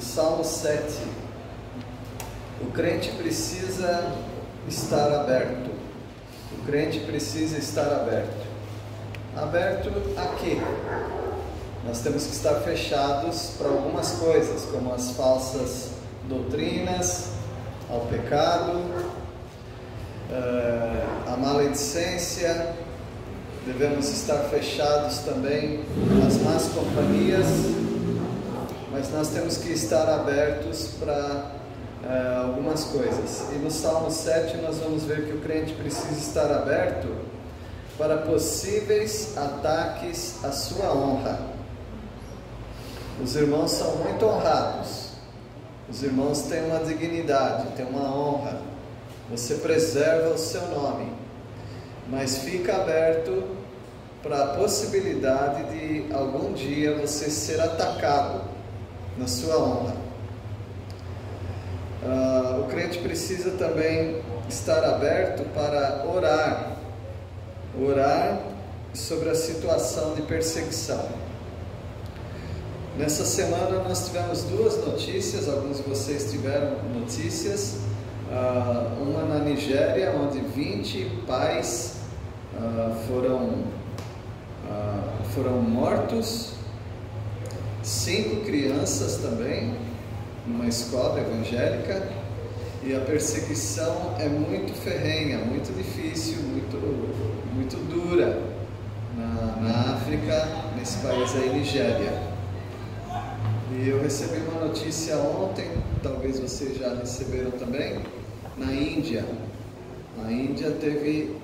Salmo 7. O crente precisa estar aberto. O crente precisa estar aberto. Aberto a quê? Nós temos que estar fechados para algumas coisas, como as falsas doutrinas, ao pecado, a maledicência. Devemos estar fechados também às más companhias, mas nós temos que estar abertos para algumas coisas. E no Salmo 7 nós vamos ver que o crente precisa estar aberto para possíveis ataques à sua honra. Os irmãos são muito honrados, os irmãos têm uma dignidade, têm uma honra, você preserva o seu nome, mas fica aberto para a possibilidade de algum dia você ser atacado na sua honra. O crente precisa também estar aberto para orar sobre a situação de perseguição. Nessa semana nós tivemos duas notícias, alguns de vocês tiveram notícias, uma na Nigéria, onde 20 pais foram mortos, 5 crianças também, numa escola evangélica, e a perseguição é muito ferrenha, muito difícil, muito dura na África, nesse país aí, Nigéria. E eu recebi uma notícia ontem, talvez vocês já receberam também, na Índia. A Índia teve,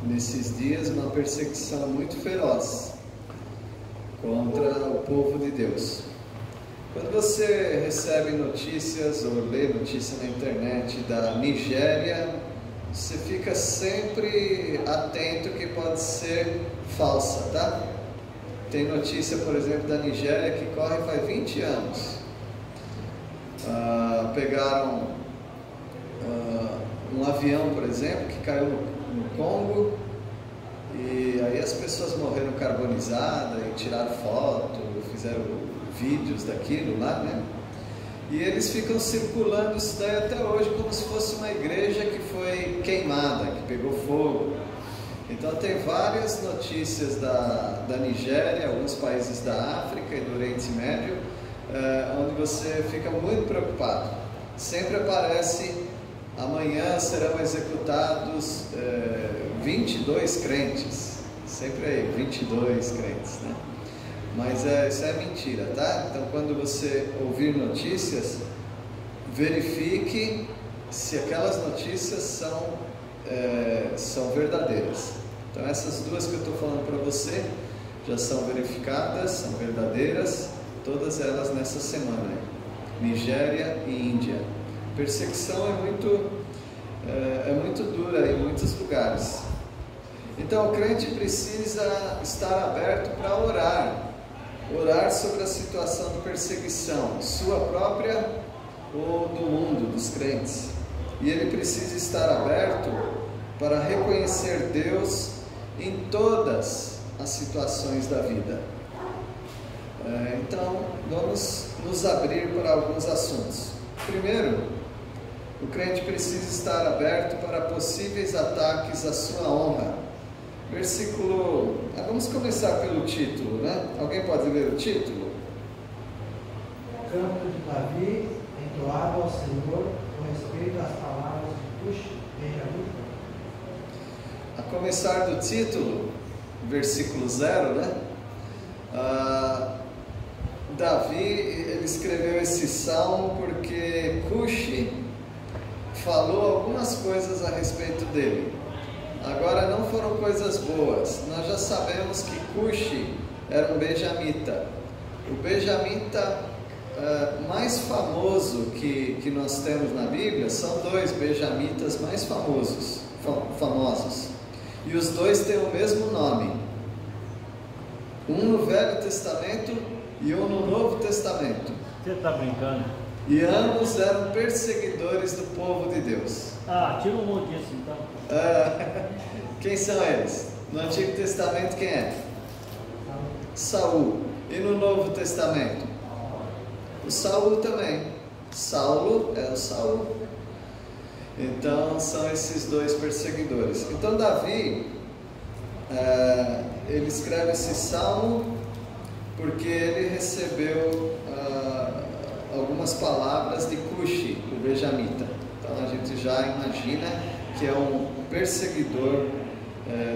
nesses dias, uma perseguição muito feroz contra o povo de Deus. Quando você recebe notícias ou lê notícia na internet da Nigéria, você fica sempre atento que pode ser falsa, tá? Tem notícia, por exemplo, da Nigéria que corre faz 20 anos. Pegaram um avião, por exemplo, que caiu no Congo, e aí as pessoas morreram carbonizadas e tiraram foto, fizeram vídeos daquilo lá, né? E eles ficam circulando isso daí até hoje como se fosse uma igreja que foi queimada, que pegou fogo. Então tem várias notícias da Nigéria, alguns países da África e do Oriente Médio, onde você fica muito preocupado. Sempre aparece: amanhã serão executados 22 crentes. Sempre aí, 22 crentes, né? Mas isso é mentira, tá? Então quando você ouvir notícias, verifique se aquelas notícias são verdadeiras. Então essas duas que eu estou falando para você já são verificadas, são verdadeiras, todas elas nessa semana, Nigéria e Índia. Perseguição é muito dura em muitos lugares. Então o crente precisa estar aberto para orar sobre a situação de perseguição, sua própria ou do mundo, dos crentes. E ele precisa estar aberto para reconhecer Deus em todas as situações da vida. Então, vamos nos abrir para alguns assuntos. Primeiro, o crente precisa estar aberto para possíveis ataques à sua honra. Vamos começar pelo título, né? Alguém pode ler o título? Canto de Davi, entoado ao Senhor, com respeito às palavras de Cush, benjamita. A começar do título, versículo 0, né? Davi, ele escreveu esse salmo porque Cush falou algumas coisas a respeito dele. Agora, não foram coisas boas. Nós já sabemos que Cush era um benjamita. O benjamita mais famoso que nós temos na Bíblia são dois benjamitas mais famosos. E os dois têm o mesmo nome. Um no Velho Testamento e um no Novo Testamento. Você está brincando? E ambos eram perseguidores do povo de Deus. Tira um monte disso então. Quem são eles? No Antigo Testamento quem é? Saul. E no Novo Testamento? O Saul também. Saulo é o Saul. Então são esses dois perseguidores. Então Davi, ele escreve esse salmo porque ele recebeu algumas palavras de Cushi, o benjamita. Então a gente já imagina que é um perseguidor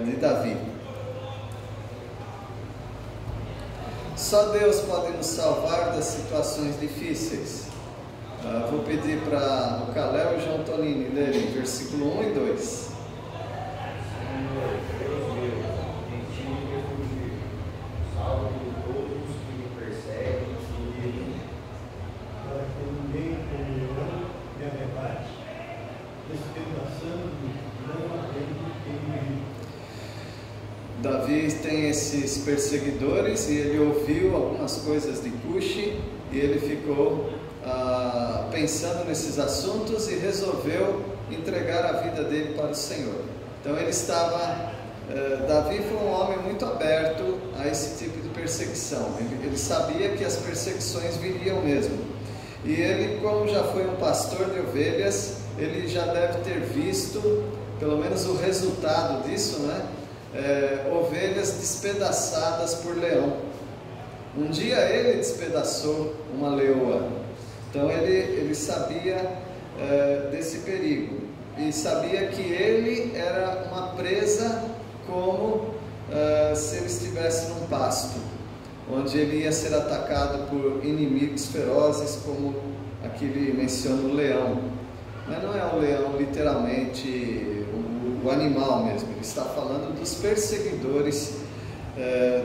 de Davi. Só Deus pode nos salvar das situações difíceis. Vou pedir para o Calé e o João Tonini lerem versículo 1 e 2. Senhor, Deus meu, em ti me refugio, salve todos que me perseguem e me para que ninguém com leão me arrebate, despedaçando não havendo quem me. Davi tem esses perseguidores e ele ouviu algumas coisas de Cushi e ele ficou pensando nesses assuntos e resolveu entregar a vida dele para o Senhor. Então ele estava, Davi foi um homem muito aberto a esse tipo de perseguição. Ele sabia que as perseguições viriam mesmo. E ele, como já foi um pastor de ovelhas, ele já deve ter visto, pelo menos o resultado disso, né? Ovelhas despedaçadas por leão. Um dia ele despedaçou uma leoa. Então ele sabia desse perigo e sabia que ele era uma presa como se ele estivesse num pasto, onde ele ia ser atacado por inimigos ferozes, como aqui ele menciona o leão. Mas não é o leão literalmente o animal mesmo, ele está falando dos perseguidores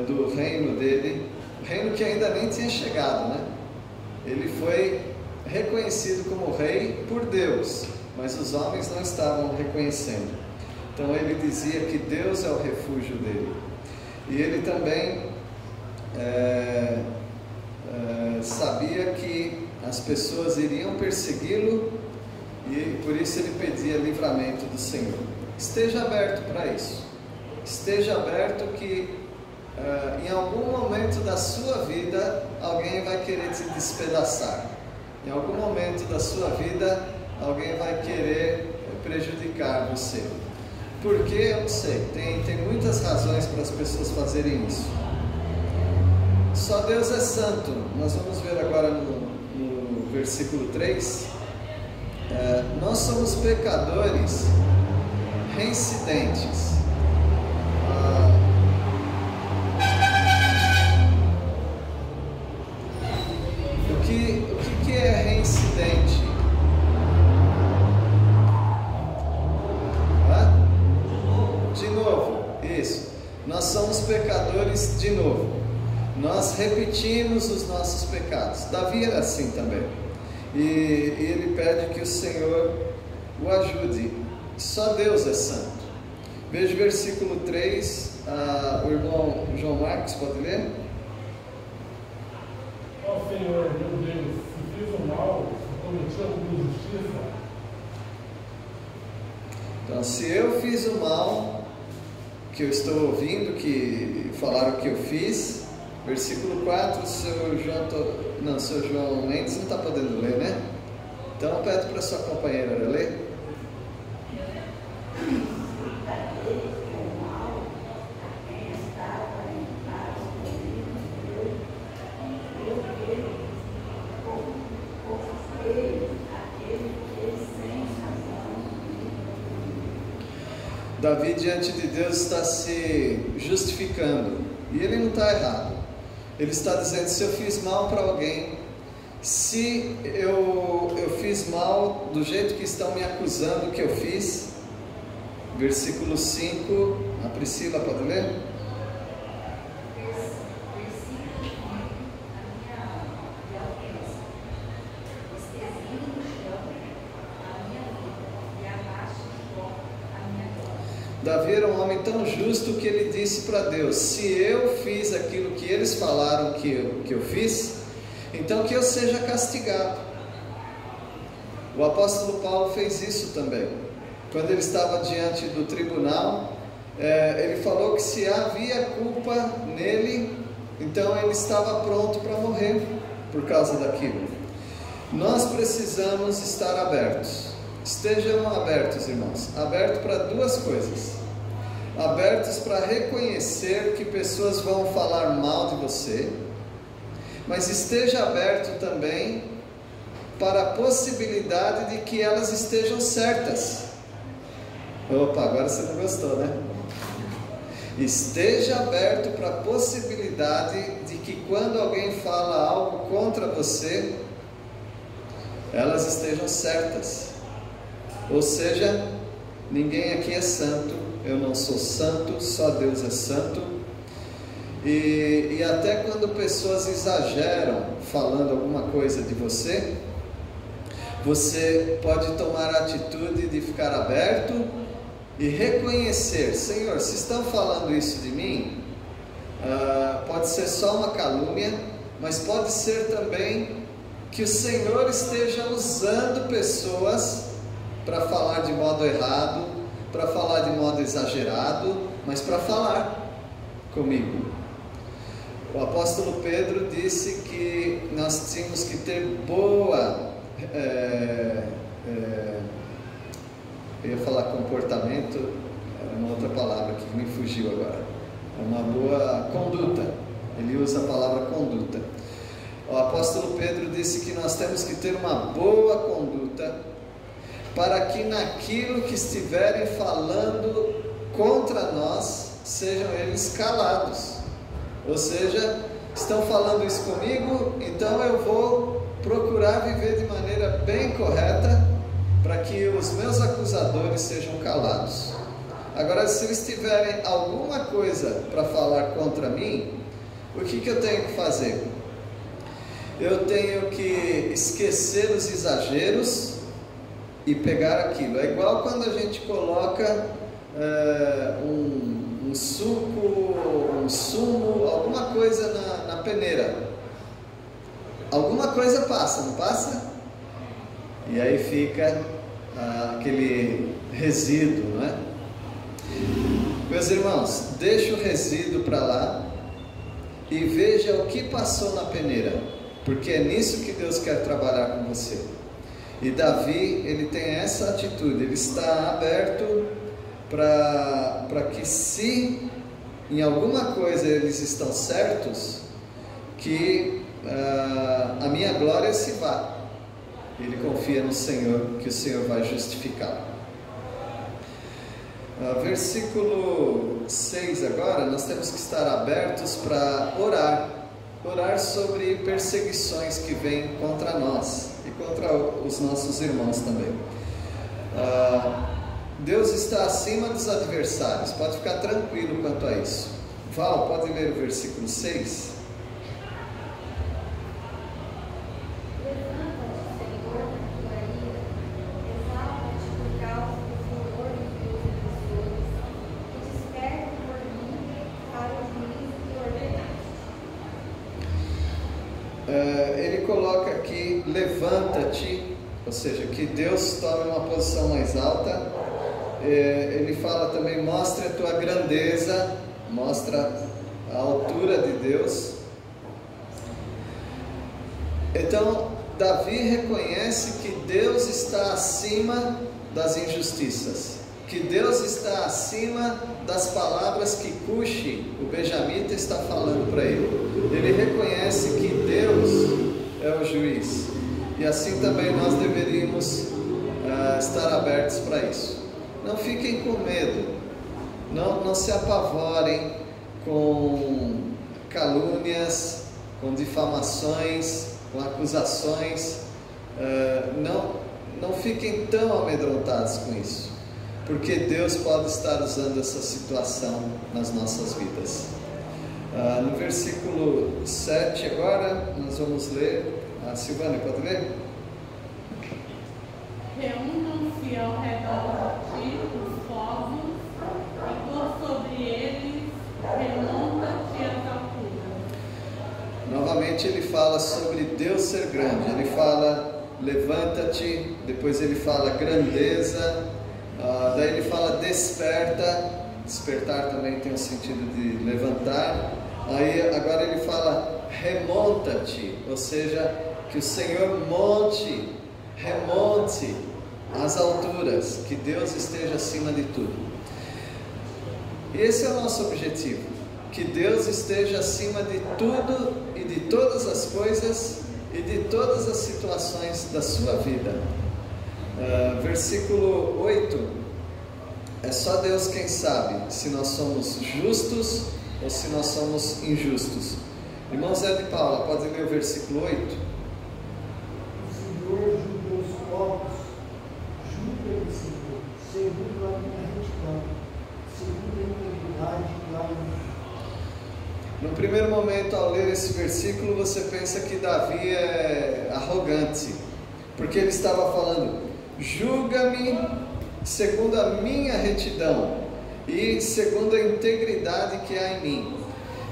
do reino dele, reino que ainda nem tinha chegado, né? Ele foi reconhecido como rei por Deus, mas os homens não estavam reconhecendo. Então ele dizia que Deus é o refúgio dele. E ele também sabia que as pessoas iriam persegui-lo e por isso ele pedia livramento do Senhor. Esteja aberto para isso. Esteja aberto que em algum momento da sua vida alguém vai querer te despedaçar. Em algum momento da sua vida alguém vai querer prejudicar você. Por quê? Eu não sei. Tem muitas razões para as pessoas fazerem isso. Só Deus é santo. Nós vamos ver agora no versículo 3. Nós somos pecadores reincidentes. O que é reincidente? De novo, isso. Nós somos pecadores de novo. Nós repetimos os nossos pecados. Davi era assim também. E ele pede que o Senhor o ajude. Só Deus é santo. Veja o versículo 3. O irmão João Marcos pode ler? Ó Senhor, meu Deus, se fiz o mal, se cometi alguma injustiça. Então, se eu fiz o mal, que eu estou ouvindo, que falaram que eu fiz, versículo 4, o seu João Mendes não está podendo ler, né? Então, pede para sua companheira ler. Davi diante de Deus está se justificando e ele não está errado. Ele está dizendo: se eu fiz mal para alguém, se eu fiz mal do jeito que estão me acusando que eu fiz, versículo 5, a Priscila pode ler? Davi era um homem tão justo que ele disse para Deus: se eu fiz aquilo que eles falaram que eu fiz, então que eu seja castigado. O apóstolo Paulo fez isso também. Quando ele estava diante do tribunal, ele falou que se havia culpa nele, então ele estava pronto para morrer por causa daquilo. Nós precisamos estar abertos. Estejam abertos, irmãos. Abertos para duas coisas. Abertos para reconhecer que pessoas vão falar mal de você, mas esteja aberto também para a possibilidade de que elas estejam certas. Opa, agora você não gostou, né? Esteja aberto para a possibilidade de que quando alguém fala algo contra você, elas estejam certas. Ou seja, ninguém aqui é santo, eu não sou santo, só Deus é santo. E até quando pessoas exageram falando alguma coisa de você, você pode tomar a atitude de ficar aberto e reconhecer: Senhor, se estão falando isso de mim, pode ser só uma calúnia, mas pode ser também que o Senhor esteja usando pessoas para falar de modo errado, para falar de modo exagerado, mas para falar comigo. O apóstolo Pedro disse que nós tínhamos que ter boa, eu ia falar comportamento, era uma outra palavra que me fugiu agora, uma boa conduta. Ele usa a palavra conduta. O apóstolo Pedro disse que nós temos que ter uma boa conduta, para que naquilo que estiverem falando contra nós, sejam eles calados. Ou seja, estão falando isso comigo, então eu vou procurar viver de maneira bem correta, para que os meus acusadores sejam calados. Agora, se eles tiverem alguma coisa para falar contra mim, o que eu tenho que fazer? Eu tenho que esquecer os exageros e pegar aquilo. É igual quando a gente coloca um suco, um sumo, alguma coisa na peneira. Alguma coisa passa, não passa? E aí fica aquele resíduo, não é? Meus irmãos, deixa o resíduo para lá e veja o que passou na peneira, porque é nisso que Deus quer trabalhar com você. E Davi, ele tem essa atitude, ele está aberto para que, se em alguma coisa eles estão certos, que a minha glória se vá. Ele confia no Senhor, que o Senhor vai justificar. Versículo 6 agora, nós temos que estar abertos para orar sobre perseguições que vêm contra nós e contra os nossos irmãos também. Deus está acima dos adversários, pode ficar tranquilo quanto a isso. Val, pode ler o versículo 6? Ele coloca aqui: levanta-te, ou seja, que Deus tome uma posição mais alta. Ele fala também: mostre a tua grandeza, mostra a altura de Deus. Então Davi reconhece que Deus está acima das injustiças, que Deus está acima das palavras que Cushi, o benjamita, está falando para ele. Ele reconhece que Deus é o juiz, e assim também nós deveríamos estar abertos para isso. Não fiquem com medo, não se apavorem com calúnias, com difamações, com acusações. Não fiquem tão amedrontados com isso, porque Deus pode estar usando essa situação nas nossas vidas. No versículo 7 agora, nós vamos ler. Silvana, pode ler? Reúnam-se ao redor de ti os povos, e por sobre eles remonta-te às alturas. Novamente ele fala sobre Deus ser grande. Ele fala: levanta-te, depois ele fala grandeza, daí ele fala desperta. Despertar também tem o sentido de levantar. Aí agora ele fala remonta-te, ou seja, que o Senhor remonte às alturas, que Deus esteja acima de tudo. E esse é o nosso objetivo, que Deus esteja acima de tudo e de todas as coisas e de todas as situações da sua vida. Versículo 8, é só Deus quem sabe se nós somos justos ou se nós somos injustos. Irmão Zé de Paula, pode ler o versículo 8? O Senhor julga os povos, julga-me, Senhor, segundo a minha retidão, segundo a integridade e a honra. No primeiro momento, ao ler esse versículo, você pensa que Davi é arrogante, porque ele estava falando: julga-me segundo a minha retidão e segundo a integridade que há em mim.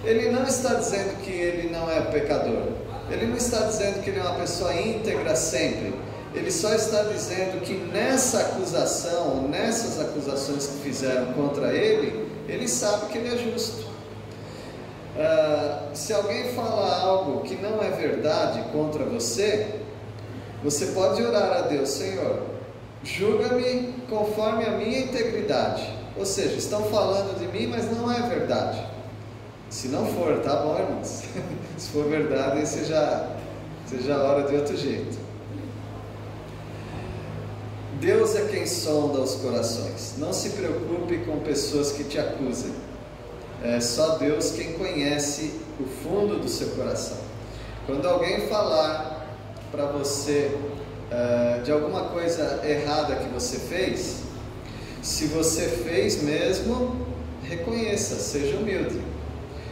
Ele não está dizendo que ele não é pecador, ele não está dizendo que ele é uma pessoa íntegra sempre, ele só está dizendo que nessa acusação, nessas acusações que fizeram contra ele, ele sabe que ele é justo. Se alguém falar algo que não é verdade contra você, você pode orar a Deus: Senhor, julga-me conforme a minha integridade. Ou seja, estão falando de mim, mas não é verdade. Se não for, tá bom, irmãos. Se for verdade, aí você já ora de outro jeito. Deus é quem sonda os corações. Não se preocupe com pessoas que te acusem. É só Deus quem conhece o fundo do seu coração. Quando alguém falar para você de alguma coisa errada que você fez, se você fez mesmo, reconheça, seja humilde.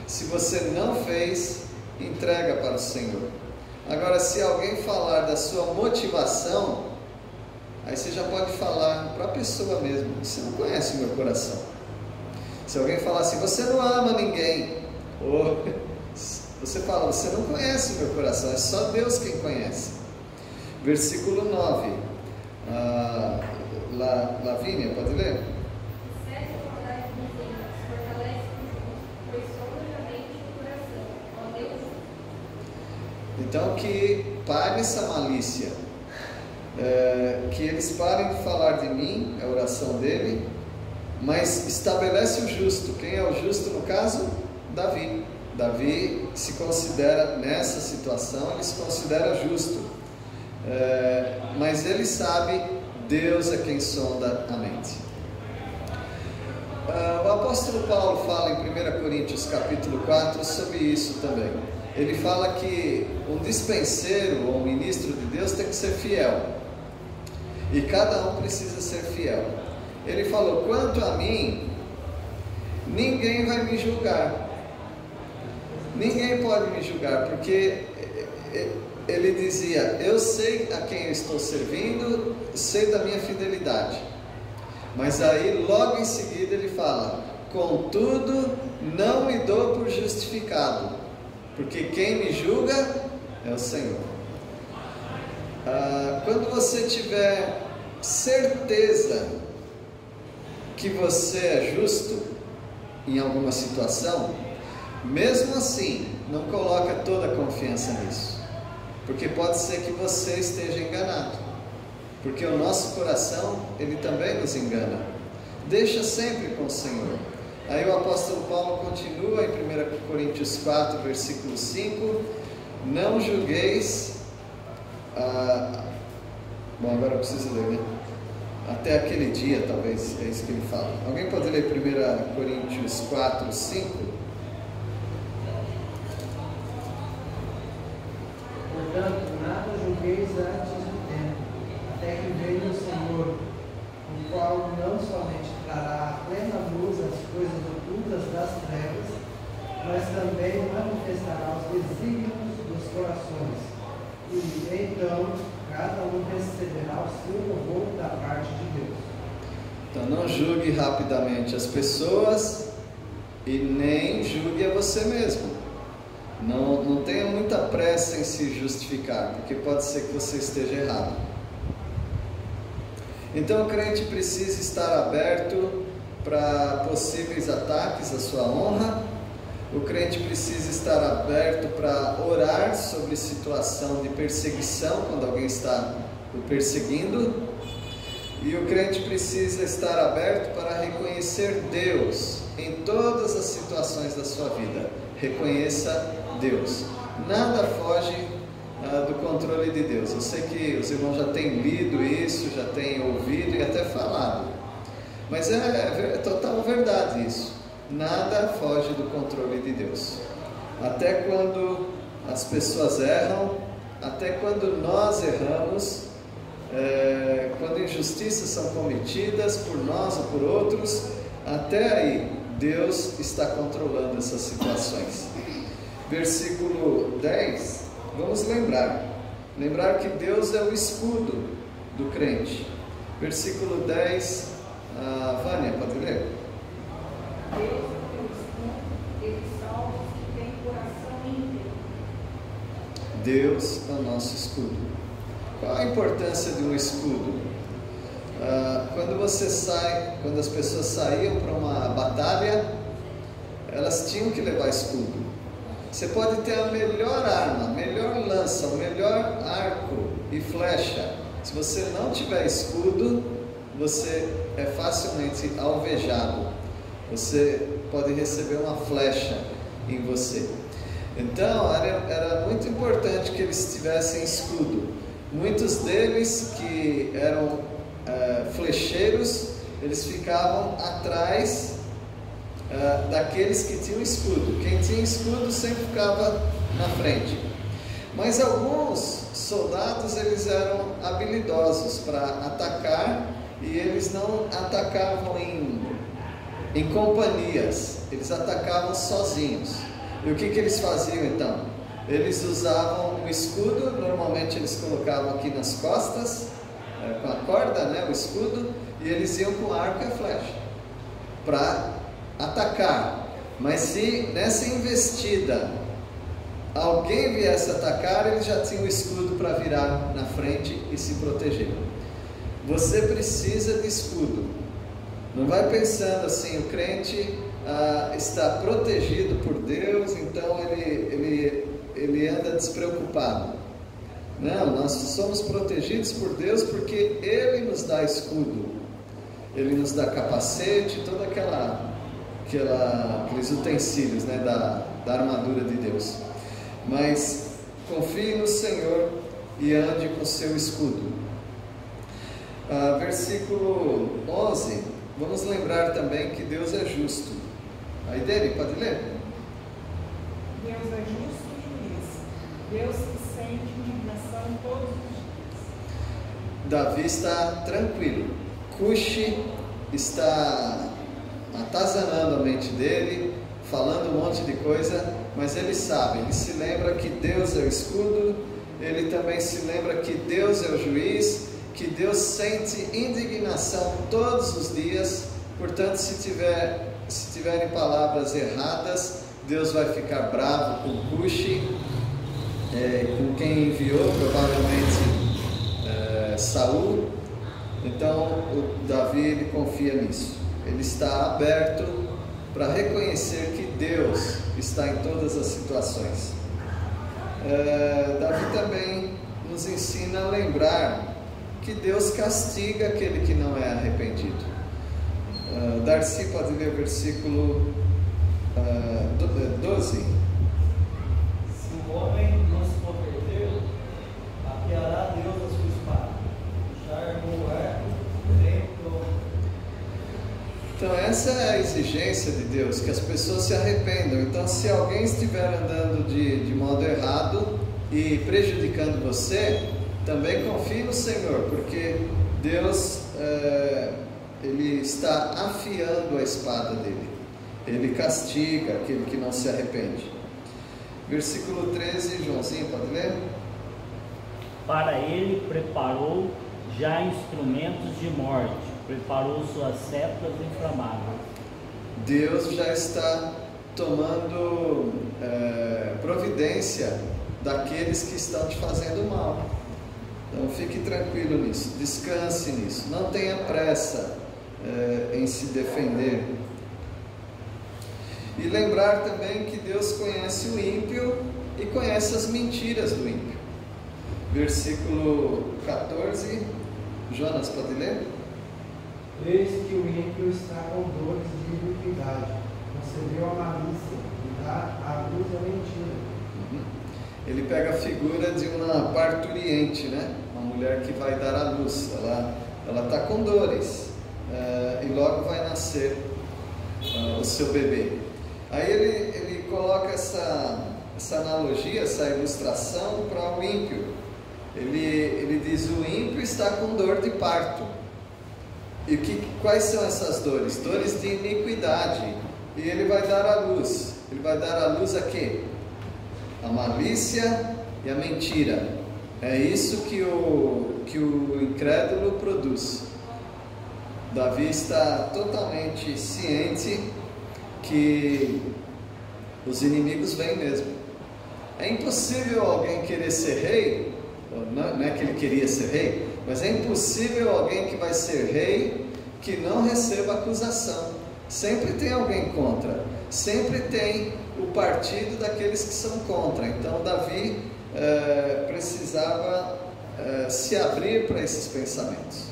Se você não fez, entrega para o Senhor. Agora, se alguém falar da sua motivação, aí você já pode falar para a pessoa mesmo: você não conhece o meu coração. Se alguém falar assim: você não ama ninguém, ou você fala: você não conhece o meu coração, é só Deus quem conhece. Versículo 9, Lavínia, pode ler? Então que pare essa malícia, que eles parem de falar de mim, é a oração dele, mas estabelece o justo. Quem é o justo no caso? Davi. Davi se considera, nessa situação, ele se considera justo, mas ele sabe, Deus é quem sonda a mente. O apóstolo Paulo fala em 1 Coríntios capítulo 4 sobre isso também. Ele fala que um dispenseiro ou um ministro de Deus tem que ser fiel, e cada um precisa ser fiel. Ele falou: quanto a mim, ninguém vai me julgar, ninguém pode me julgar, porque ele dizia: eu sei a quem eu estou servindo, sei da minha fidelidade. Mas aí logo em seguida ele fala: contudo não me dou por justificado, porque quem me julga é o Senhor. Quando você tiver certeza que você é justo em alguma situação, mesmo assim, não coloca toda a confiança nisso, porque pode ser que você esteja enganado, porque o nosso coração, ele também nos engana. Deixa sempre com o Senhor. Aí o apóstolo Paulo continua em 1 Coríntios 4, versículo 5: não julgueis, bom, agora eu preciso ler, né? Até aquele dia, talvez, é isso que ele fala. Alguém pode ler 1 Coríntios 4, 5? Portanto, nada julgueis antes do tempo, até que venha o Senhor, o qual não somente trará à plena luz as coisas ocultas das trevas, mas também manifestará os desígnios dos corações. E então cada um receberá o seu louvor da parte de Deus. Então não julgue rapidamente as pessoas e nem julgue a você mesmo. Não tenha muita pressa em se justificar, porque pode ser que você esteja errado. Então o crente precisa estar aberto para possíveis ataques à sua honra, O crente precisa estar aberto para orar sobre situação de perseguição, quando alguém está o perseguindo. E o crente precisa estar aberto para reconhecer Deus em todas as situações da sua vida. Reconheça Deus. Nada foge do controle de Deus. Eu sei que os irmãos já têm lido isso, já têm ouvido e até falado. Mas é total verdade isso. Nada foge do controle de Deus. Até quando as pessoas erram, até quando nós erramos, quando injustiças são cometidas por nós ou por outros, até aí Deus está controlando essas situações. Versículo 10, vamos lembrar que Deus é o escudo do crente. Versículo 10, Vânia, pode ler? Deus é o escudo, ele salva os que têm coração íntegro. Deus é o nosso escudo. Qual a importância de um escudo? Quando as pessoas saíam para uma batalha, elas tinham que levar escudo. Você pode ter a melhor arma, a melhor lança, o melhor arco e flecha. Se você não tiver escudo, você é facilmente alvejado. Você pode receber uma flecha em você. Então, era muito importante que eles tivessem escudo. Muitos deles que eram flecheiros, eles ficavam atrás daqueles que tinham escudo. Quem tinha escudo sempre ficava na frente. Mas alguns soldados, eles eram habilidosos para atacar, e eles não atacavam em companhias, eles atacavam sozinhos. E o que eles faziam então? Eles usavam um escudo, normalmente eles colocavam aqui nas costas, com a corda, né, o escudo, e eles iam com arco e flecha para atacar. Mas se nessa investida alguém viesse atacar, ele já tinha o escudo para virar na frente e se proteger. Você precisa de escudo. Não vai pensando assim, o crente está protegido por Deus, então ele anda despreocupado. Não, nós somos protegidos por Deus porque Ele nos dá escudo, Ele nos dá capacete, toda aqueles utensílios, né, da armadura de Deus. Mas confie no Senhor e ande com seu escudo. Versículo 11, vamos lembrar também que Deus é justo. Aí dele, pode ler? Deus é justo e juiz. Deus que sente indignação todos os dias. Davi está tranquilo. Cuxi está atazanando a mente dele, falando um monte de coisa, mas ele sabe, ele se lembra que Deus é o escudo, ele também se lembra que Deus é o juiz, que Deus sente indignação todos os dias. Portanto, se tiverem palavras erradas, Deus vai ficar bravo com Cuxi, com quem enviou, provavelmente Saul. Então o Davi, ele confia nisso, ele está aberto para reconhecer que Deus está em todas as situações. Davi também nos ensina a lembrar que Deus castiga aquele que não é arrependido. Darcy, pode ler o versículo 12. Se o homem não se converteu, apeará Deus a sua espada, charmo o arco, vento. Então essa é a exigência de Deus, que as pessoas se arrependam. Então, se alguém estiver andando de modo errado e prejudicando você, também confie no Senhor, porque Deus Ele está afiando a espada dele. Ele castiga aquele que não se arrepende. Versículo 13, Joãozinho, pode ler? Para ele preparou já instrumentos de morte, preparou suas setas inflamáveis. Deus já está tomando providência daqueles que estão te fazendo mal. Então fique tranquilo nisso, descanse nisso, não tenha pressa em se defender. E lembrar também que Deus conhece o ímpio e conhece as mentiras do ímpio. Versículo 14, Jonas, pode ler? Eis que o ímpio está com dores de iniquidade, concebeu a malícia e dá à luz a mentira. Ele pega a figura de uma parturiente, né? Uma mulher que vai dar à luz. Ela está com dores e logo vai nascer o seu bebê. Aí ele coloca essa analogia, essa ilustração para o ímpio. Ele diz: o ímpio está com dor de parto. E quais são essas dores? Dores de iniquidade. E ele vai dar à luz. Ele vai dar à luz a quê? A malícia e a mentira. É isso que o incrédulo produz. Davi está totalmente ciente que os inimigos vêm mesmo. É impossível alguém querer ser rei, não é que ele queria ser rei, mas é impossível alguém que vai ser rei que não receba acusação. Sempre tem alguém contra, sempre tem o partido daqueles que são contra. Então Davi precisava se abrir para esses pensamentos.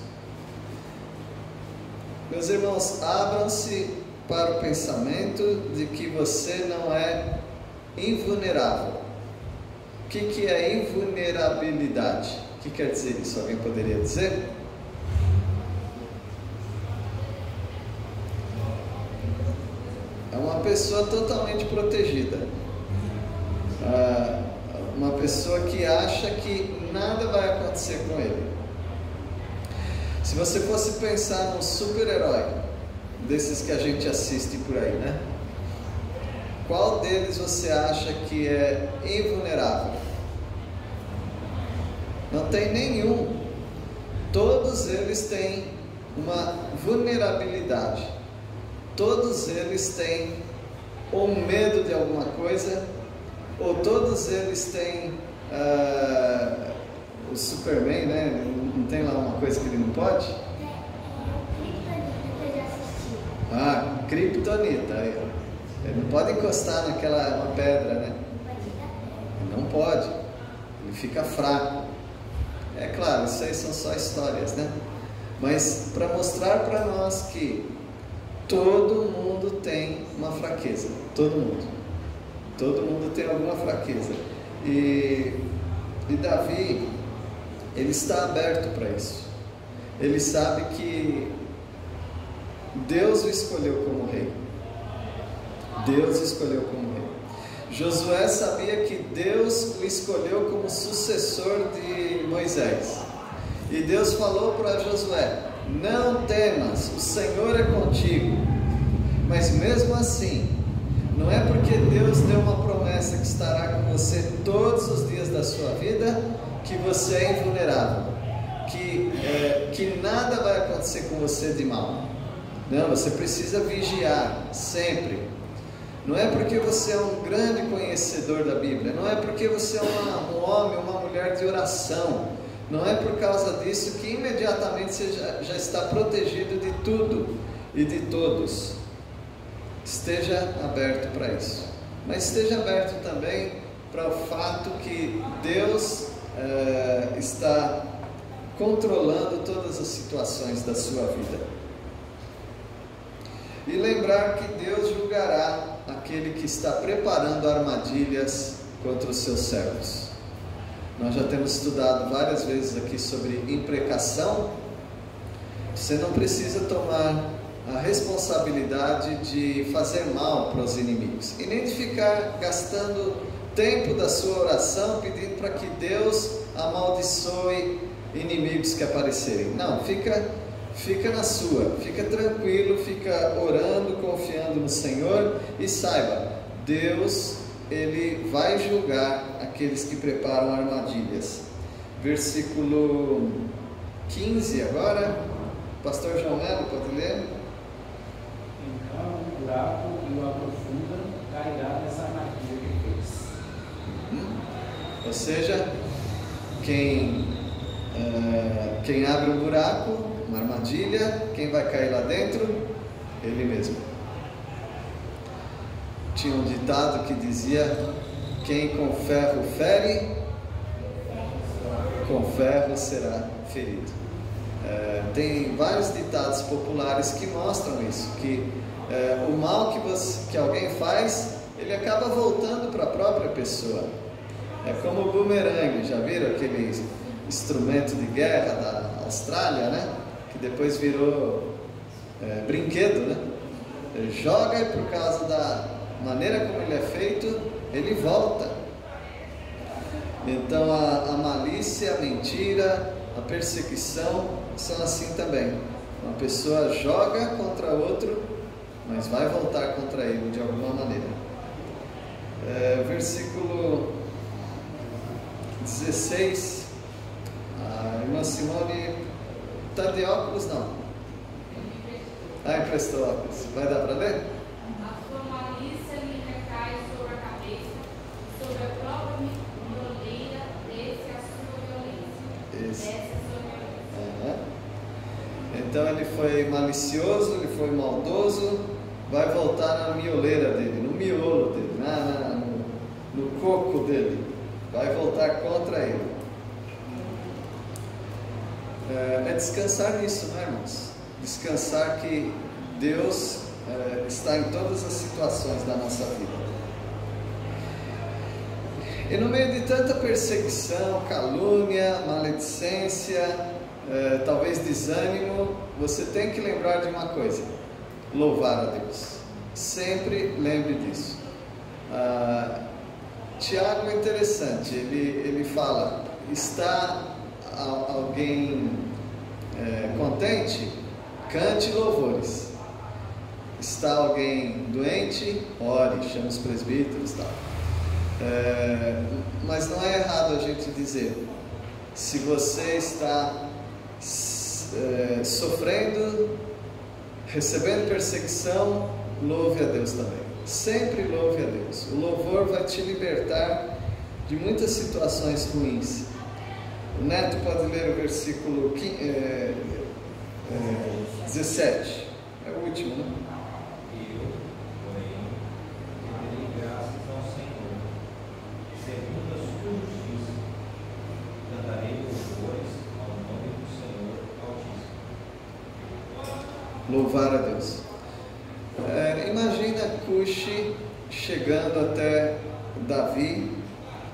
Meus irmãos, abram-se para o pensamento de que você não é invulnerável. O que é invulnerabilidade? O que quer dizer isso? Alguém poderia dizer? É uma pessoa totalmente protegida. Uma pessoa que acha que nada vai acontecer com ele. Se você fosse pensar num super-herói, desses que a gente assiste por aí, né? Qual deles você acha que é invulnerável? Não tem nenhum. Todos eles têm uma vulnerabilidade. Todos eles têm ou medo de alguma coisa, ou todos eles têm o Superman, né? Não tem lá uma coisa que ele não pode? Kryptonita. Ele não pode encostar naquela pedra, né? Ele não pode. Ele fica fraco. É claro, isso aí são só histórias, né? Mas para mostrar para nós que todo mundo tem uma fraqueza. Todo mundo tem alguma fraqueza. E Davi, ele está aberto para isso. Ele sabe que Deus o escolheu como rei. Deus o escolheu como rei. Josué sabia que Deus o escolheu como sucessor de Moisés. E Deus falou para Josué: não temas, o Senhor é contigo. Mas mesmo assim, não é porque Deus deu uma promessa que estará com você todos os dias da sua vida que você é invulnerável, que nada vai acontecer com você de mal. Não, você precisa vigiar sempre. Não é porque você é um grande conhecedor da Bíblia, não é porque você é um homem, uma mulher de oração, não é por causa disso que imediatamente você já está protegido de tudo e de todos. Esteja aberto para isso, mas esteja aberto também para o fato que Deus está controlando todas as situações da sua vida. E lembrar que Deus julgará aquele que está preparando armadilhas contra os seus servos. Nós já temos estudado várias vezes aqui sobre imprecação. Você não precisa tomar a responsabilidade de fazer mal para os inimigos e nem de ficar gastando tempo da sua oração pedindo para que Deus amaldiçoe inimigos que aparecerem. Não, fica na sua, fica tranquilo, fica orando, confiando no Senhor e saiba, Deus, Ele vai julgar aqueles que preparam armadilhas. Versículo 15 agora, Pastor João Melo, pode ler? Então o buraco e o aprofunda cairá nessa armadilha que fez. Ou seja, quem abre um buraco, uma armadilha, quem vai cair lá dentro? Ele mesmo. tinha um ditado que dizia: quem com ferro fere, com ferro será ferido. Tem vários ditados populares que mostram isso, que o mal que alguém faz, ele acaba voltando para a própria pessoa. É como o bumerangue, já viram aquele instrumento de guerra da Austrália, né? Que depois virou brinquedo, né? Ele joga e por causa da maneira como ele é feito, ele volta. Então a malícia, a mentira, a perseguição são assim também. Uma pessoa joga contra outro, mas vai voltar contra ele de alguma maneira. Versículo 16. A irmã Simone está de óculos? Não. Emprestou óculos. Vai dar para ler? A sua malícia lhe recai sobre a cabeça, sobre a própria mioleira, desce a sua violência. Isso. Desce a sua violência. Então ele foi malicioso, ele foi maldoso, vai voltar na mioleira dele, no miolo dele, no coco dele, vai voltar contra ele. É descansar nisso, né, irmãos? Descansar que Deus está em todas as situações da nossa vida. E no meio de tanta perseguição, calúnia, maledicência, talvez desânimo, você tem que lembrar de uma coisa: louvar a Deus. Sempre lembre disso. Tiago é interessante, ele fala: está alguém contente? Cante louvores. Está alguém doente? Ore, chame os presbíteros, tal. Mas não é errado a gente dizer: se você está sofrendo, recebendo perseguição, louve a Deus também. Sempre louve a Deus. O louvor vai te libertar de muitas situações ruins. O Neto pode ler o versículo 17. É o último, né? Eu, porém, renderei graças ao Senhor, segundo a sua justiça, cantarei louvores ao nome do Senhor Altíssimo. Louvar a Deus. Imagina Cuxi chegando até Davi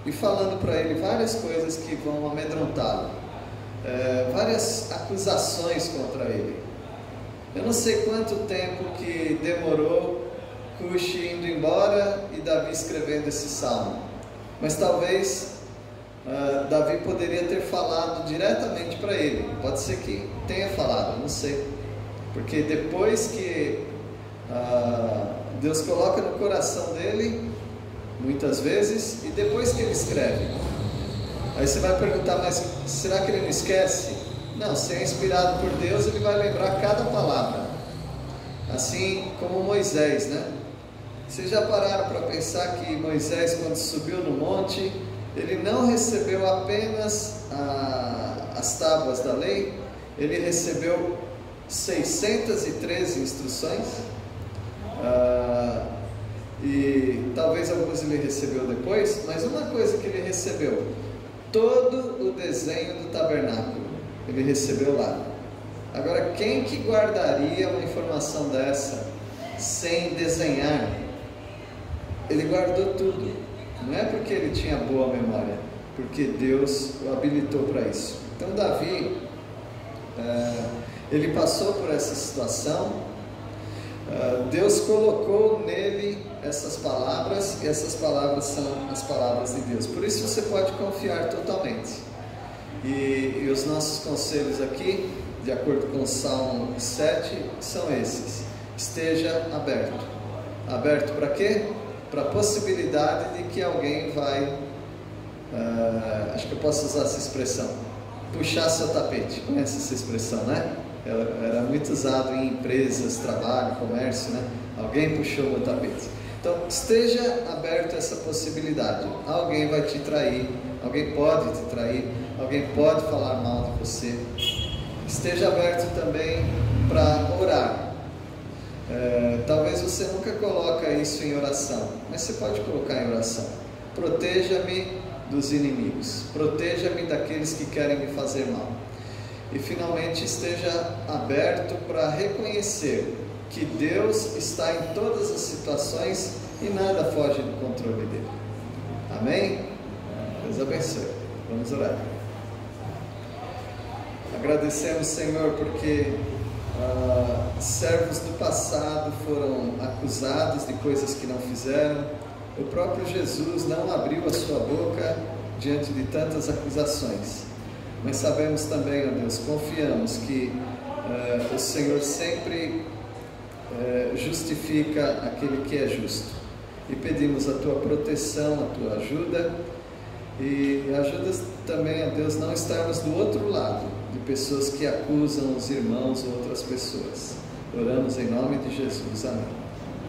e falando para ele várias coisas que vão amedrontá-lo, várias acusações contra ele. Eu não sei quanto tempo que demorou Cuxi indo embora e Davi escrevendo esse salmo, mas talvez Davi poderia ter falado diretamente para ele. Pode ser que tenha falado, não sei, porque depois que Deus coloca no coração dele, muitas vezes, e depois que ele escreve, aí você vai perguntar: mas será que ele não esquece? Não, se é inspirado por Deus, ele vai lembrar cada palavra, assim como Moisés, né? Vocês já pararam para pensar que Moisés, quando subiu no monte, ele não recebeu apenas as tábuas da lei, ele recebeu 613 instruções, e talvez alguns ele recebeu depois, mas uma coisa que ele recebeu: todo o desenho do tabernáculo ele recebeu lá. Agora, quem que guardaria uma informação dessa sem desenhar? Ele guardou tudo. Não é porque ele tinha boa memória, porque Deus o habilitou para isso. Então Davi, ele passou por essa situação. Deus colocou nele essas palavras, e essas palavras são as palavras de Deus. Por isso você pode confiar totalmente. E os nossos conselhos aqui, de acordo com o Salmo 7, são esses: esteja aberto. Aberto para quê? Para a possibilidade de que alguém vai, acho que eu posso usar essa expressão, puxar seu tapete. Conhece essa expressão, né? Era muito usado em empresas, trabalho, comércio, né? Alguém puxou meu tapete. Então, esteja aberto a essa possibilidade. Alguém vai te trair, alguém pode te trair, alguém pode falar mal de você. Esteja aberto também para orar. Talvez você nunca coloca isso em oração, mas você pode colocar em oração. Proteja-me dos inimigos, proteja-me daqueles que querem me fazer mal. E finalmente esteja aberto para reconhecer que Deus está em todas as situações e nada foge do controle dele. Amém? Deus abençoe. Vamos orar. Agradecemos, Senhor, porque servos do passado foram acusados de coisas que não fizeram. O próprio Jesus não abriu a sua boca diante de tantas acusações. Mas sabemos também, ó Deus, confiamos que o Senhor sempre justifica aquele que é justo. E pedimos a Tua proteção, a Tua ajuda. E ajuda também, ó Deus, não estarmos do outro lado de pessoas que acusam os irmãos ou outras pessoas. Oramos em nome de Jesus. Amém.